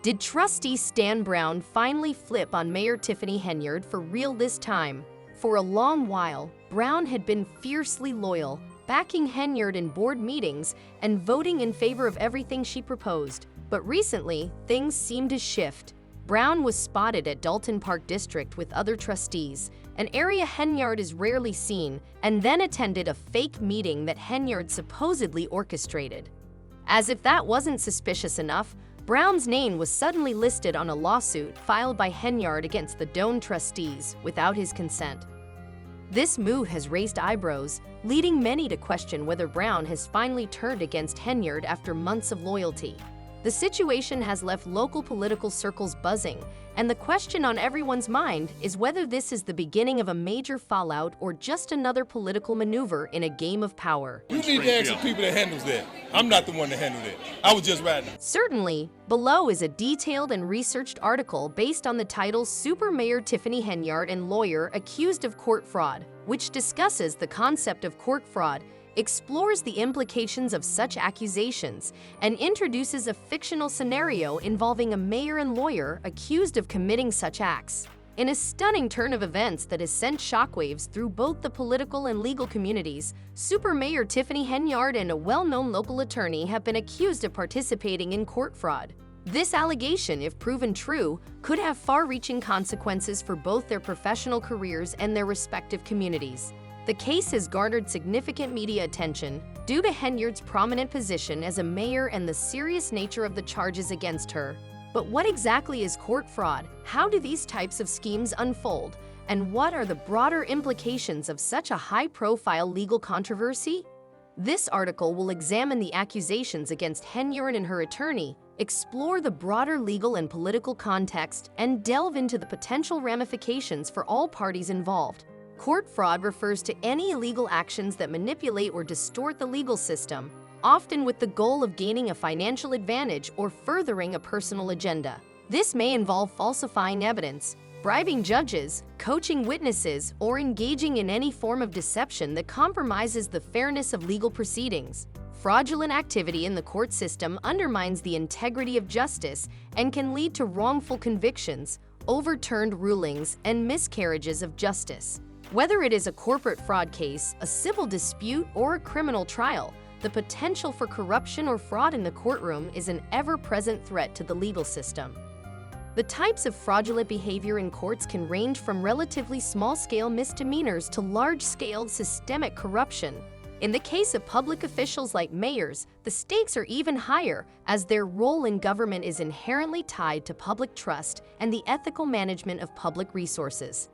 Did trustee Stan Brown finally flip on Mayor Tiffany Henyard for real this time? For a long while, Brown had been fiercely loyal, backing Henyard in board meetings and voting in favor of everything she proposed. But recently, things seemed to shift. Brown was spotted at Dalton Park District with other trustees, an area Henyard is rarely seen, and then attended a fake meeting that Henyard supposedly orchestrated. As if that wasn't suspicious enough, Brown's name was suddenly listed on a lawsuit filed by Henyard against the Doane trustees without his consent. This move has raised eyebrows, leading many to question whether Brown has finally turned against Henyard after months of loyalty. The situation has left local political circles buzzing, and the question on everyone's mind is whether this is the beginning of a major fallout or just another political maneuver in a game of power. You need to ask the people that handles that. I'm not the one that handled it. I was just riding. Certainly, below is a detailed and researched article based on the title Super Mayor Tiffany Henyard and Lawyer Accused of Court Fraud, which discusses the concept of court fraud, explores the implications of such accusations, and introduces a fictional scenario involving a mayor and lawyer accused of committing such acts. In a stunning turn of events that has sent shockwaves through both the political and legal communities, Super Mayor Tiffany Henyard and a well-known local attorney have been accused of participating in court fraud. This allegation, if proven true, could have far-reaching consequences for both their professional careers and their respective communities. The case has garnered significant media attention due to Henyard's prominent position as a mayor and the serious nature of the charges against her. But what exactly is court fraud? How do these types of schemes unfold? And what are the broader implications of such a high-profile legal controversy? This article will examine the accusations against Henyard and her attorney, explore the broader legal and political context, and delve into the potential ramifications for all parties involved. Court fraud refers to any illegal actions that manipulate or distort the legal system, often with the goal of gaining a financial advantage or furthering a personal agenda. This may involve falsifying evidence, bribing judges, coaching witnesses, or engaging in any form of deception that compromises the fairness of legal proceedings. Fraudulent activity in the court system undermines the integrity of justice and can lead to wrongful convictions, overturned rulings, and miscarriages of justice. Whether it is a corporate fraud case, a civil dispute, or a criminal trial, the potential for corruption or fraud in the courtroom is an ever-present threat to the legal system. The types of fraudulent behavior in courts can range from relatively small-scale misdemeanors to large-scale systemic corruption. In the case of public officials like mayors, the stakes are even higher, as their role in government is inherently tied to public trust and the ethical management of public resources.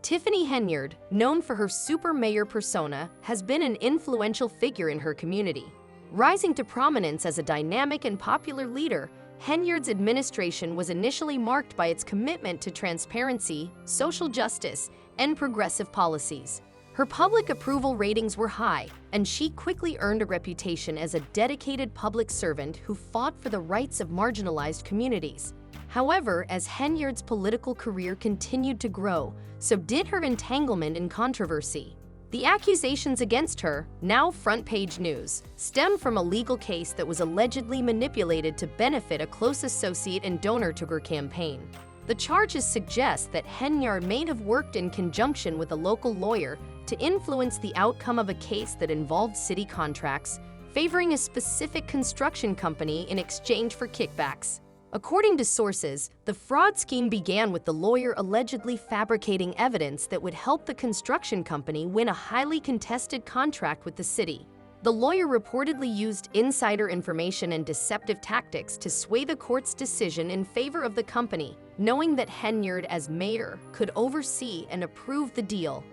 Tiffany Henyard, known for her super mayor persona, has been an influential figure in her community. Rising to prominence as a dynamic and popular leader, Henyard's administration was initially marked by its commitment to transparency, social justice, and progressive policies. Her public approval ratings were high, and she quickly earned a reputation as a dedicated public servant who fought for the rights of marginalized communities. However, as Henyard's political career continued to grow, so did her entanglement in controversy. The accusations against her, now front-page news, stem from a legal case that was allegedly manipulated to benefit a close associate and donor to her campaign. The charges suggest that Henyard may have worked in conjunction with a local lawyer to influence the outcome of a case that involved city contracts, favoring a specific construction company in exchange for kickbacks. According to sources, the fraud scheme began with the lawyer allegedly fabricating evidence that would help the construction company win a highly contested contract with the city. The lawyer reportedly used insider information and deceptive tactics to sway the court's decision in favor of the company, knowing that Henyard, as mayor, could oversee and approve the deal.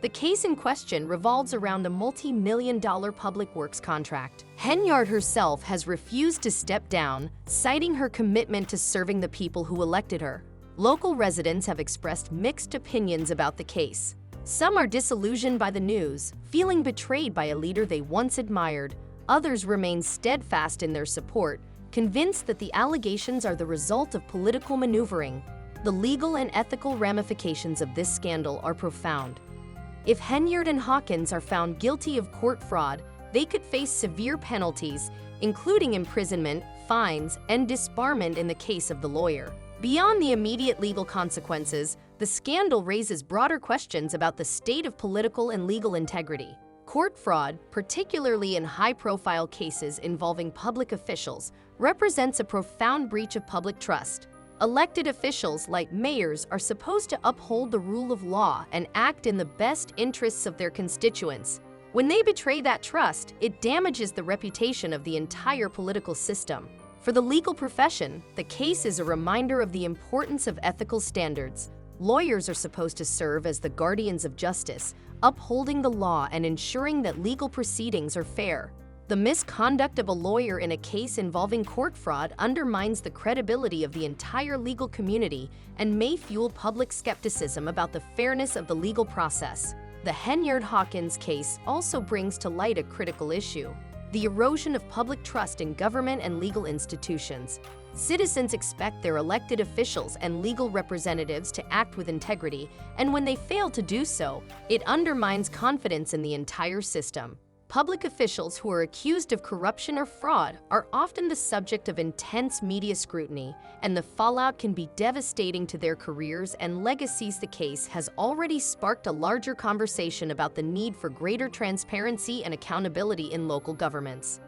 The case in question revolves around a multi-million-dollar public works contract. Henyard herself has refused to step down, citing her commitment to serving the people who elected her. Local residents have expressed mixed opinions about the case. Some are disillusioned by the news, feeling betrayed by a leader they once admired. Others remain steadfast in their support, convinced that the allegations are the result of political maneuvering. The legal and ethical ramifications of this scandal are profound. If Henyard and Hawkins are found guilty of court fraud, they could face severe penalties, including imprisonment, fines, and disbarment in the case of the lawyer. Beyond the immediate legal consequences, the scandal raises broader questions about the state of political and legal integrity. Court fraud, particularly in high-profile cases involving public officials, represents a profound breach of public trust. Elected officials, like mayors, are supposed to uphold the rule of law and act in the best interests of their constituents. When they betray that trust, it damages the reputation of the entire political system. For the legal profession, the case is a reminder of the importance of ethical standards. Lawyers are supposed to serve as the guardians of justice, upholding the law and ensuring that legal proceedings are fair. The misconduct of a lawyer in a case involving court fraud undermines the credibility of the entire legal community and may fuel public skepticism about the fairness of the legal process. The Henyard-Hawkins case also brings to light a critical issue: the erosion of public trust in government and legal institutions. Citizens expect their elected officials and legal representatives to act with integrity, and when they fail to do so, it undermines confidence in the entire system. Public officials who are accused of corruption or fraud are often the subject of intense media scrutiny, and the fallout can be devastating to their careers and legacies. The case has already sparked a larger conversation about the need for greater transparency and accountability in local governments.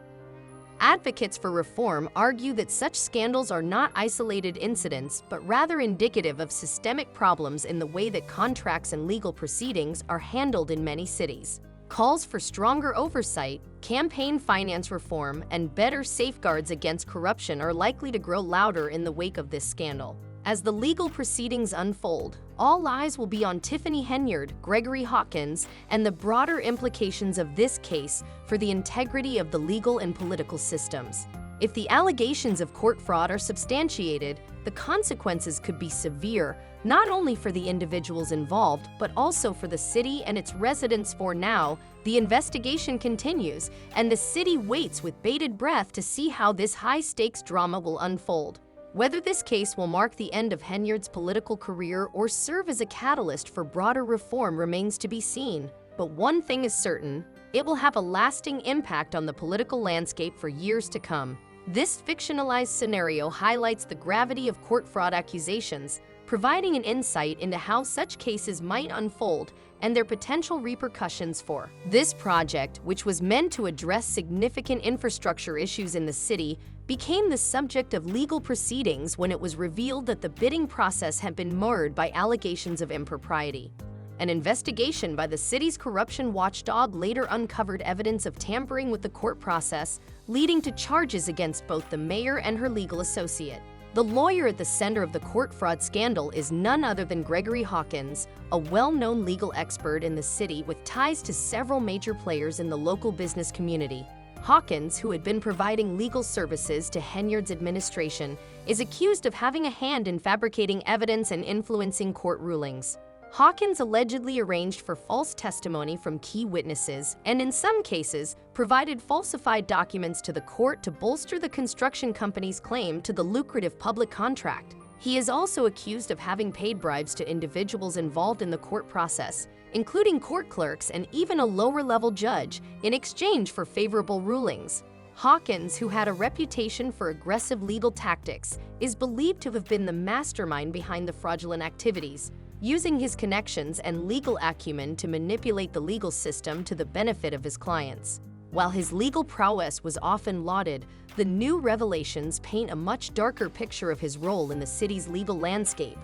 Advocates for reform argue that such scandals are not isolated incidents, but rather indicative of systemic problems in the way that contracts and legal proceedings are handled in many cities. Calls for stronger oversight, campaign finance reform, and better safeguards against corruption are likely to grow louder in the wake of this scandal. As the legal proceedings unfold, all eyes will be on Tiffany Henyard, Gregory Hawkins, and the broader implications of this case for the integrity of the legal and political systems. If the allegations of court fraud are substantiated, the consequences could be severe, not only for the individuals involved, but also for the city and its residents. For now, the investigation continues, and the city waits with bated breath to see how this high-stakes drama will unfold. Whether this case will mark the end of Henyard's political career or serve as a catalyst for broader reform remains to be seen. But one thing is certain: it will have a lasting impact on the political landscape for years to come. This fictionalized scenario highlights the gravity of court fraud accusations, providing an insight into how such cases might unfold and their potential repercussions. For this project, which was meant to address significant infrastructure issues in the city, became the subject of legal proceedings when it was revealed that the bidding process had been marred by allegations of impropriety. An investigation by the city's corruption watchdog later uncovered evidence of tampering with the court process, leading to charges against both the mayor and her legal associate. The lawyer at the center of the court fraud scandal is none other than Gregory Hawkins, a well-known legal expert in the city with ties to several major players in the local business community. Hawkins, who had been providing legal services to Henyard's administration, is accused of having a hand in fabricating evidence and influencing court rulings. Hawkins allegedly arranged for false testimony from key witnesses and, in some cases, provided falsified documents to the court to bolster the construction company's claim to the lucrative public contract. He is also accused of having paid bribes to individuals involved in the court process, including court clerks and even a lower-level judge, in exchange for favorable rulings. Hawkins, who had a reputation for aggressive legal tactics, is believed to have been the mastermind behind the fraudulent activities, using his connections and legal acumen to manipulate the legal system to the benefit of his clients. While his legal prowess was often lauded, the new revelations paint a much darker picture of his role in the city's legal landscape.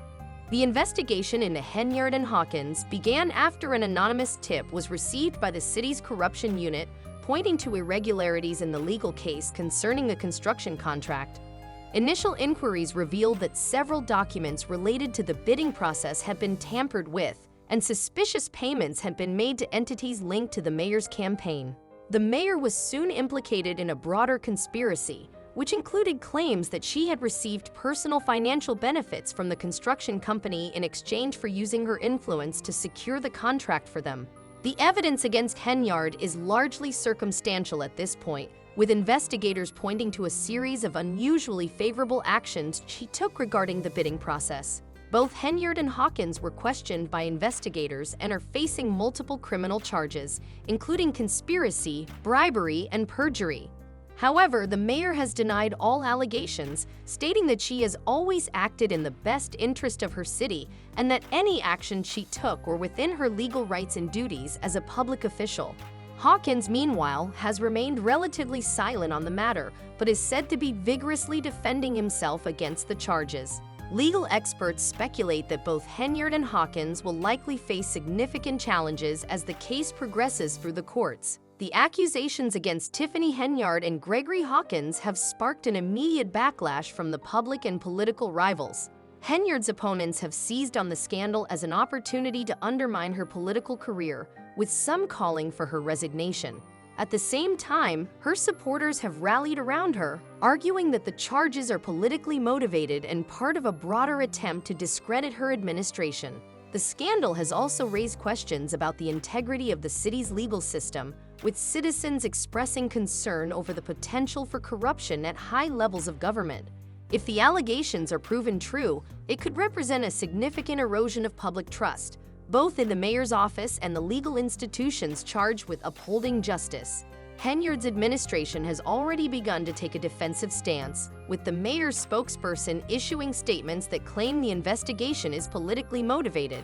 The investigation into Henyard and Hawkins began after an anonymous tip was received by the city's corruption unit, pointing to irregularities in the legal case concerning the construction contract. Initial inquiries revealed that several documents related to the bidding process had been tampered with, and suspicious payments had been made to entities linked to the mayor's campaign. The mayor was soon implicated in a broader conspiracy, which included claims that she had received personal financial benefits from the construction company in exchange for using her influence to secure the contract for them. The evidence against Henyard is largely circumstantial at this point, with investigators pointing to a series of unusually favorable actions she took regarding the bidding process. Both Henyard and Hawkins were questioned by investigators and are facing multiple criminal charges, including conspiracy, bribery, and perjury. However, the mayor has denied all allegations, stating that she has always acted in the best interest of her city and that any action she took were within her legal rights and duties as a public official. Hawkins, meanwhile, has remained relatively silent on the matter, but is said to be vigorously defending himself against the charges. Legal experts speculate that both Henyard and Hawkins will likely face significant challenges as the case progresses through the courts. The accusations against Tiffany Henyard and Gregory Hawkins have sparked an immediate backlash from the public and political rivals. Henyard's opponents have seized on the scandal as an opportunity to undermine her political career, with some calling for her resignation. At the same time, her supporters have rallied around her, arguing that the charges are politically motivated and part of a broader attempt to discredit her administration. The scandal has also raised questions about the integrity of the city's legal system, with citizens expressing concern over the potential for corruption at high levels of government. If the allegations are proven true, it could represent a significant erosion of public trust, both in the mayor's office and the legal institutions charged with upholding justice. Henyard's administration has already begun to take a defensive stance, with the mayor's spokesperson issuing statements that claim the investigation is politically motivated.